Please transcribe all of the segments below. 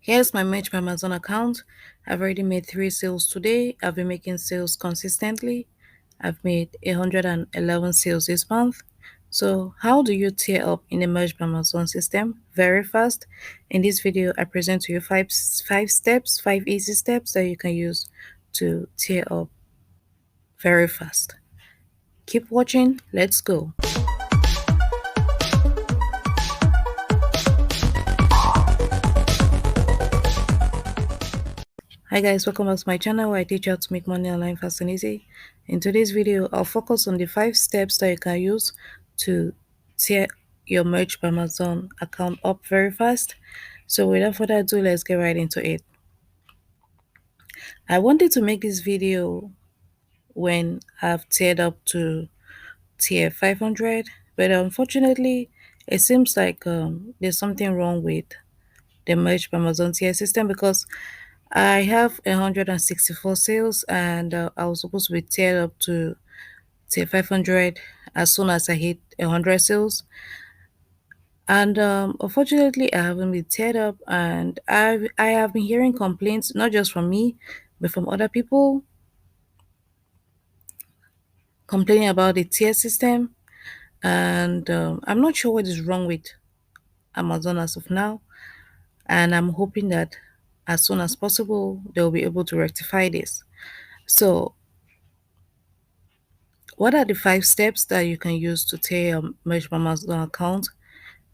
Here's my Match by Amazon account. I've already made 3 sales today. I've been making sales consistently. I've made 111 sales this month. So, how do you tier up in the Merge by Amazon system? Very fast. In this video, I present to you five steps, 5 easy steps that you can use to tier up very fast. Keep watching. Let's go. Hi guys, welcome back to my channel where I teach you how to make money online fast and easy. In today's video, I'll focus on the 5 steps that you can use to tear your Merch by Amazon account up very fast. So without further ado, let's get right into it. I wanted to make this video when I've tiered up to tier 500, but unfortunately, it seems like there's something wrong with the Merch by Amazon tier system because I have 164 sales and I was supposed to be tiered up to tier 500 as soon as I hit 100 sales. And unfortunately, I haven't been tiered up, and I have been hearing complaints not just from me, but from other people complaining about the tier system. And I'm not sure what is wrong with Amazon as of now, and I'm hoping that as soon as possible they'll be able to rectify this. So what are the 5 steps that you can use to tear your Merch by Amazon account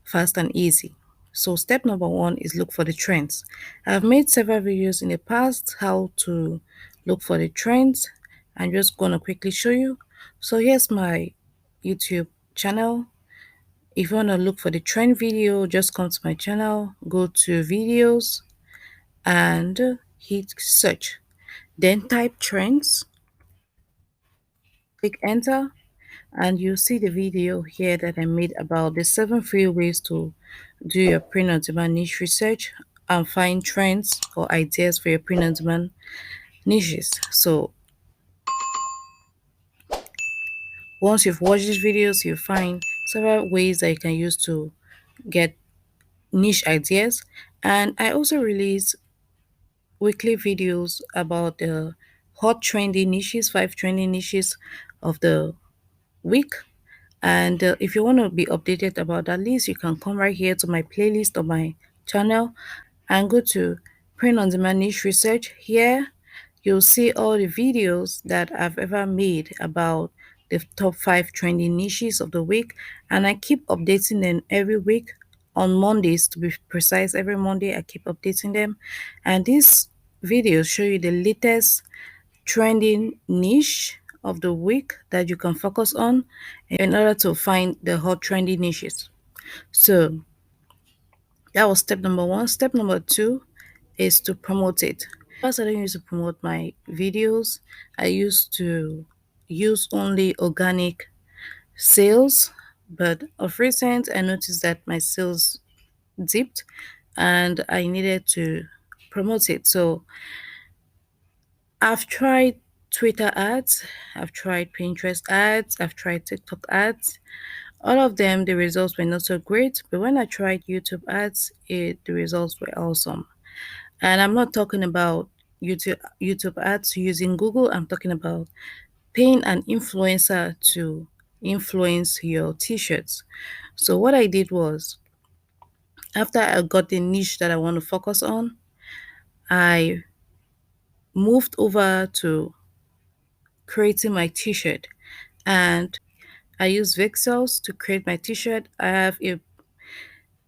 fast and easy? So step number 1 is look for the trends. I've made several videos in the past how to look for the trends. I'm just going to quickly show you. So here's my YouTube channel. If you want to look for the trend video, just come to my channel, go to videos and hit search. Then type trends, click enter, and you see the video here that I made about the 7 free ways to do your print on demand niche research and find trends or ideas for your print on demand niches. So once you've watched these videos, you find several ways that you can use to get niche ideas. And I also release weekly videos about the hot trending niches, 5 trending niches of the week. And if you want to be updated about that list, you can come right here to my playlist on my channel and go to Print on Demand Niche Research. Here, you'll see all the videos that I've ever made about the top 5 trending niches of the week. And I keep updating them every week on Mondays, to be precise. Every Monday, I keep updating them. And these videos show you the latest trending niche of the week that you can focus on in order to find the hot trending niches. So that was step number 1. Step number 2 is to promote it. First, I don't use to promote my videos. I used to use only organic sales, but of recent I noticed that my sales dipped and I needed to promote it. So I've tried Twitter ads, I've tried Pinterest ads, I've tried TikTok ads. All of them, the results were not so great, but when I tried YouTube ads, the results were awesome. And I'm not talking about YouTube ads using Google. I'm talking about paying an influencer to influence your t-shirts. So what I did was, after I got the niche that I want to focus on, I moved over to creating my t-shirt, and I use Vexels to create my t-shirt. I have a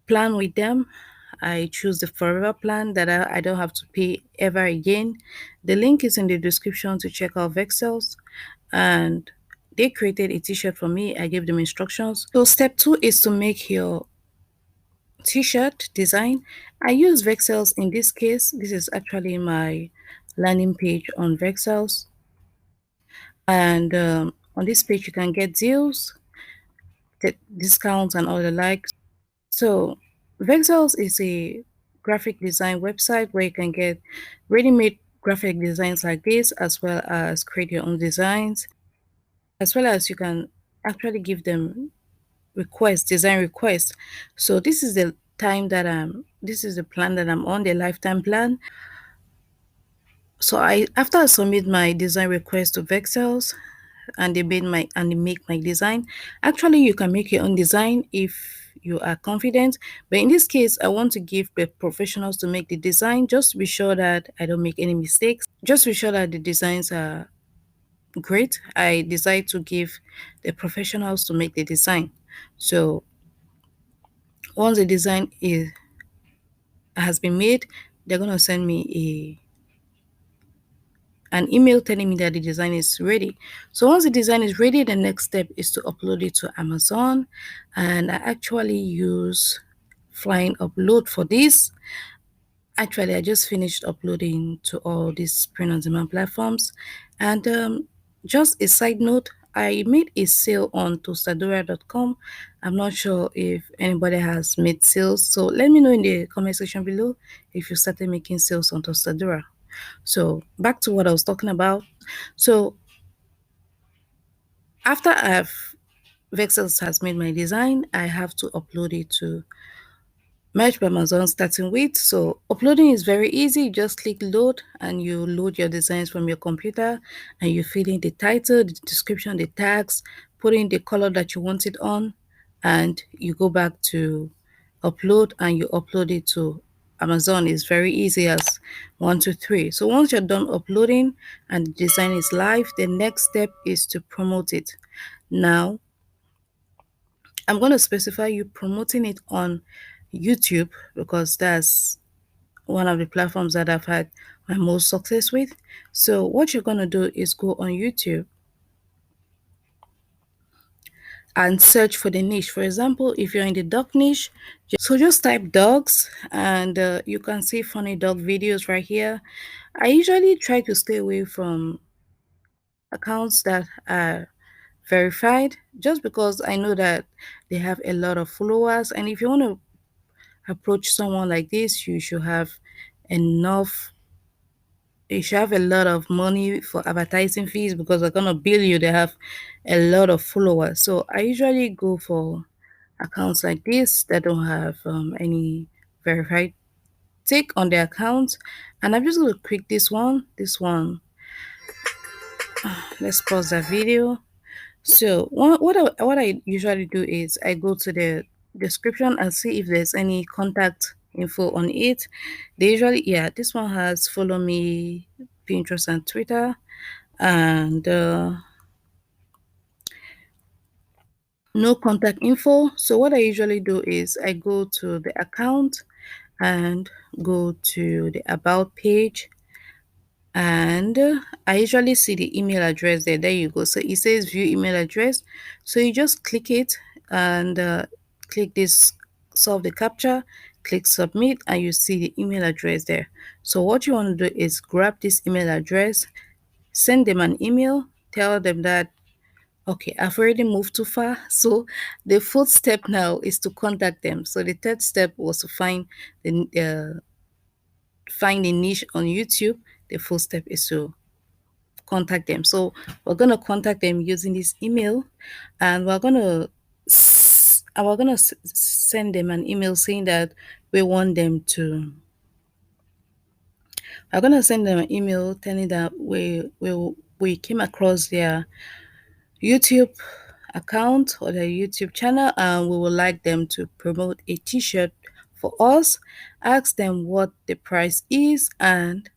plan with them. I choose the forever plan that I don't have to pay ever again. The link is in the description to check out Vexels, and they created a t-shirt for me. I gave them instructions. So step 2 is to make your t-shirt design. I use Vexels in this case. This is actually my landing page on Vexels, and on this page you can get deals, get discounts and all the likes. So Vexels is a graphic design website where you can get ready-made graphic designs like this, as well as create your own designs, as well as you can actually give them design requests. So this is the time that I'm This is the plan that I'm on, the lifetime plan. So I after I submit my design request to Vexels, and they make my design. Actually, you can make your own design if you are confident, but in this case I want to give the professionals to make the design, just to be sure that I don't make any mistakes, just to be sure that the designs are great. I decide to give the professionals to make the design. So once the design is has been made, they're going to send me an email telling me that the design is ready. So once the design is ready, the next step is to upload it to Amazon. And I actually use Flying Upload for this. Actually, I just finished uploading to all these print on demand platforms. And just a side note, I made a sale on tostadora.com. I'm not sure if anybody has made sales. So let me know in the comment section below if you started making sales on Tostadora. So back to what I was talking about. So after I've Vexels has made my design, I have to upload it to Merge by Amazon starting with. So uploading is very easy. You just click load and you load your designs from your computer, and you fill in the title, the description, the tags, put in the color that you want it on, and you go back to upload and you upload it to Amazon. Is very easy as one, two, three. So once you're done uploading and the design is live, the next step is to promote it. Now I'm going to specify you promoting it on YouTube because that's one of the platforms that I've had my most success with. So what you're going to do is go on YouTube and search for the niche. For example, if you're in the dog niche, so just type dogs and you can see funny dog videos right here. I usually try to stay away from accounts that are verified just because I know that they have a lot of followers, and if you want to approach someone like this, you should have enough you should have a lot of money for advertising fees because they're gonna bill you. They have a lot of followers. So I usually go for accounts like this that don't have any verified take on their account. And I'm just gonna click this one. This one, let's pause that video. So what I usually do is I go to the description and see if there's any contact info on it. They usually, yeah, this one has follow me, Pinterest and Twitter, and no contact info. So what I usually do is I go to the account and go to the about page, and I usually see the email address there. There you go. So it says view email address. So you just click it and click this solve the captcha, click submit, and you see the email address there. So what you want to do is grab this email address, send them an email, tell them that okay, I've already moved too far. So the fourth step now is to contact them. So the third step was to find a niche on YouTube. The fourth step is to contact them. So we're gonna contact them using this email, and we're gonna send them an email saying that we want them to. We're gonna send them an email telling that we came across their YouTube account or their YouTube channel, and we would like them to promote a t-shirt for us. Ask them what the price is and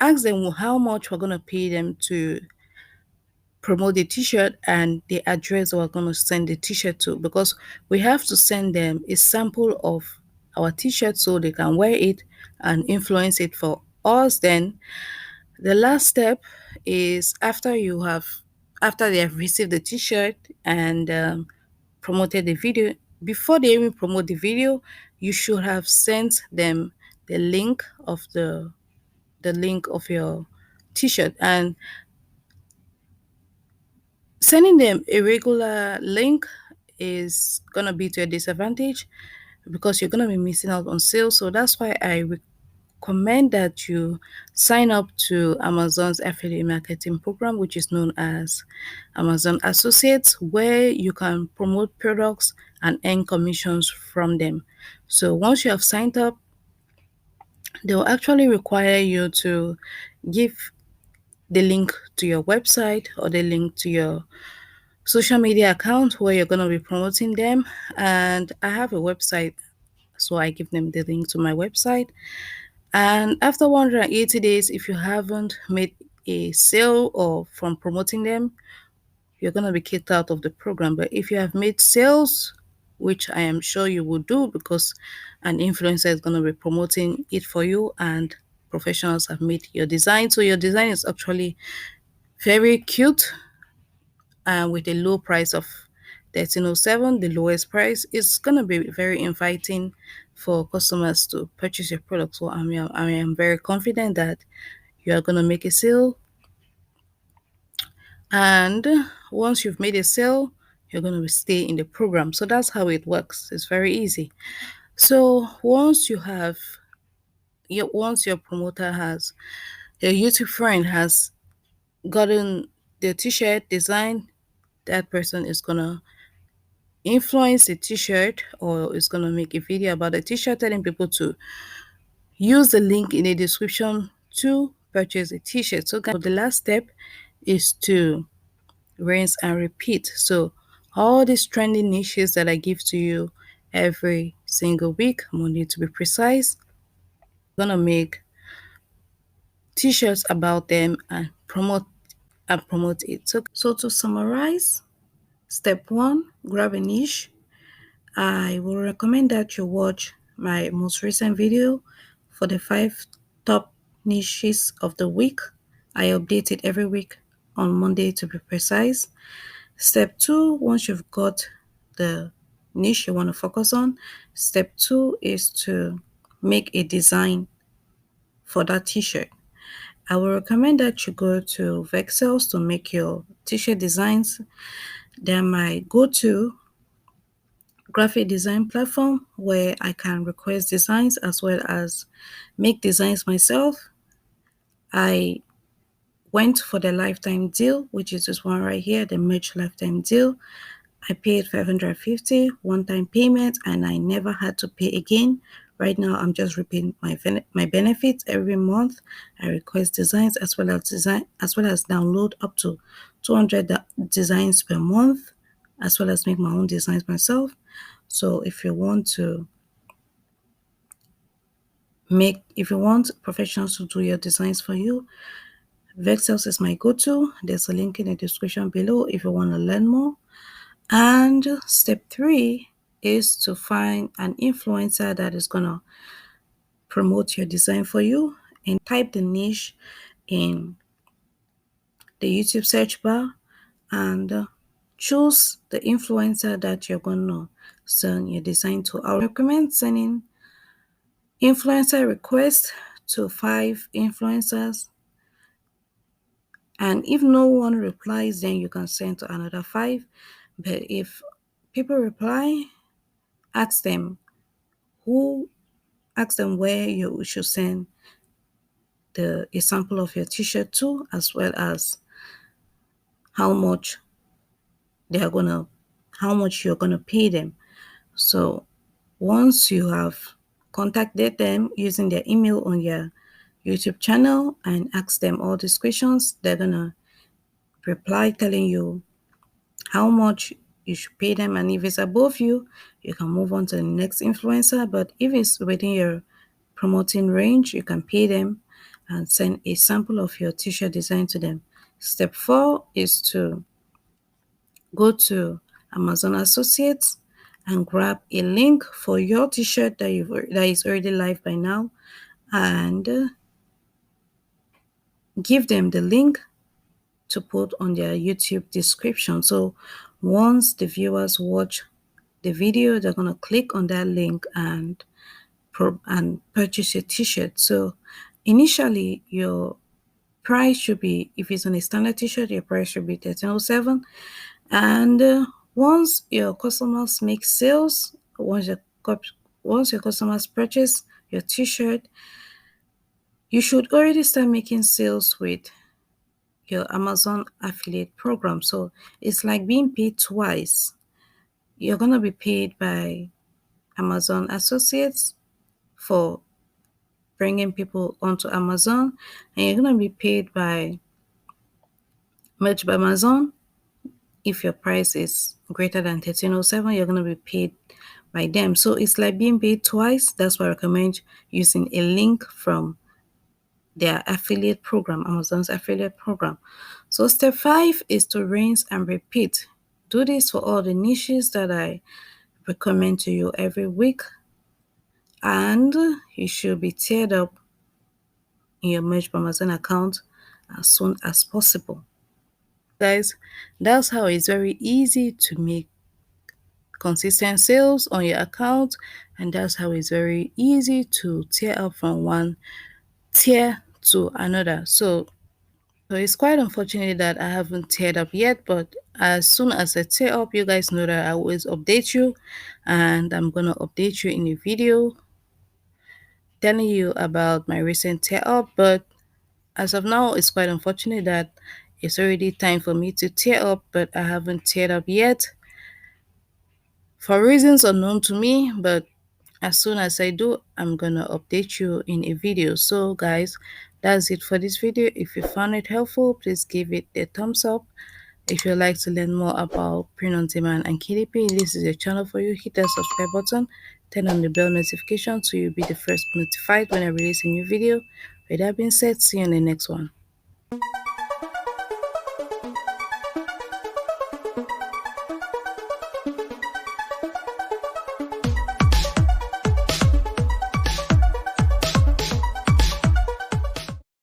ask them how much we're going to pay them to promote the t-shirt and the address we're going to send the t-shirt to, because we have to send them a sample of our t-shirt so they can wear it and influence it for us. Then the last step is after they have received the t-shirt and promoted the video. Before they even promote the video, you should have sent them the link of the link of your t-shirt. And sending them a regular link is gonna be to a disadvantage because you're gonna be missing out on sales. So that's why I recommend that you sign up to Amazon's affiliate marketing program, which is known as Amazon Associates, where you can promote products and earn commissions from them. So once you have signed up, they'll actually require you to give the link to your website or the link to your social media account where you're going to be promoting them. And I have a website, so I give them the link to my website. And after 180 days, if you haven't made a sale or from promoting them, you're going to be kicked out of the program. But if you have made sales, which I am sure you will do because an influencer is going to be promoting it for you and professionals have made your design. So your design is actually very cute and with a low price of 1307, the lowest price, it's going to be very inviting for customers to purchase your product. So I am very confident that you are going to make a sale. And once you've made a sale, you're going to stay in the program. So that's how it works. It's very easy. So once your promoter has, your YouTube friend has gotten the t-shirt design, that person is going to influence the t-shirt or is going to make a video about the t-shirt telling people to use the link in the description to purchase a t-shirt. So guys, the last step is to rinse and repeat. So all these trending niches that I give to you every single week, Monday to be precise, I'm gonna make t-shirts about them and promote it. So to summarize, step one, grab a niche. I will recommend that you watch my most recent video for the 5 top niches of the week. I update it every week on Monday to be precise. Step two, once you've got the niche you want to focus on, step two is to make a design for that t-shirt. I will recommend that you go to Vexels to make your t-shirt designs. They're my go-to graphic design platform where I can request designs as well as make designs myself. I went for the lifetime deal, which is this one right here, the merch lifetime deal. I paid 550 one-time payment and I never had to pay again. Right now, I'm just reaping my benefits every month. I request designs as well as download up to 200 designs per month, as well as make my own designs myself. So if you want professionals to do your designs for you, Vexels is my go-to. There's a link in the description below if you want to learn more. And step three is to find an influencer that is going to promote your design for you and type the niche in the YouTube search bar and choose the influencer that you're going to send your design to. I recommend sending influencer requests to 5 influencers. And if no one replies, then you can send to another 5. But if people reply, ask them who ask them where you should send a sample of your t-shirt to, as well as how much they are gonna how much you're gonna pay them. So once you have contacted them using their email on your YouTube channel and ask them all these questions, they're gonna reply telling you how much you should pay them. And if it's above you, you can move on to the next influencer. But if it's within your promoting range, you can pay them and send a sample of your t-shirt design to them. Step 4 is to go to Amazon Associates and grab a link for your t-shirt that is already live by now and give them the link to put on their YouTube description. So once the viewers watch the video, they're going to click on that link and purchase your t-shirt. So initially your price should be, if it's on a standard t-shirt, your price should be 1307. And once your customers make sales, once your customers purchase your t-shirt, you should already start making sales with your Amazon affiliate program. So it's like being paid twice. you're gonna be paid by Amazon Associates for bringing people onto Amazon, and you're gonna be paid by Merch by Amazon. If your price is greater than 1307, you're gonna be paid by them. So it's like being paid twice. That's why I recommend using a link from their affiliate program, Amazon's affiliate program. So step 5 is to rinse and repeat. Do this for all the niches that I recommend to you every week, and you should be tiered up in your Merch by Amazon account as soon as possible. Guys, that's how it's very easy to make consistent sales on your account, and that's how it's very easy to tear up from one tier to another. So it's quite unfortunate that I haven't teared up yet, but as soon as I tear up, you guys know that I always update you, and I'm gonna update you in a video telling you about my recent tear up. But as of now, it's quite unfortunate that it's already time for me to tear up, but I haven't teared up yet for reasons unknown to me. But as soon as I do, I'm gonna update you in a video. So guys, that's it for this video. If you found it helpful, please give it a thumbs up. If you'd like to learn more about print on demand and KDP, this is a channel for you. Hit that subscribe button, turn on the bell notification so you'll be the first notified when I release a new video. With that being said, see you in the next one.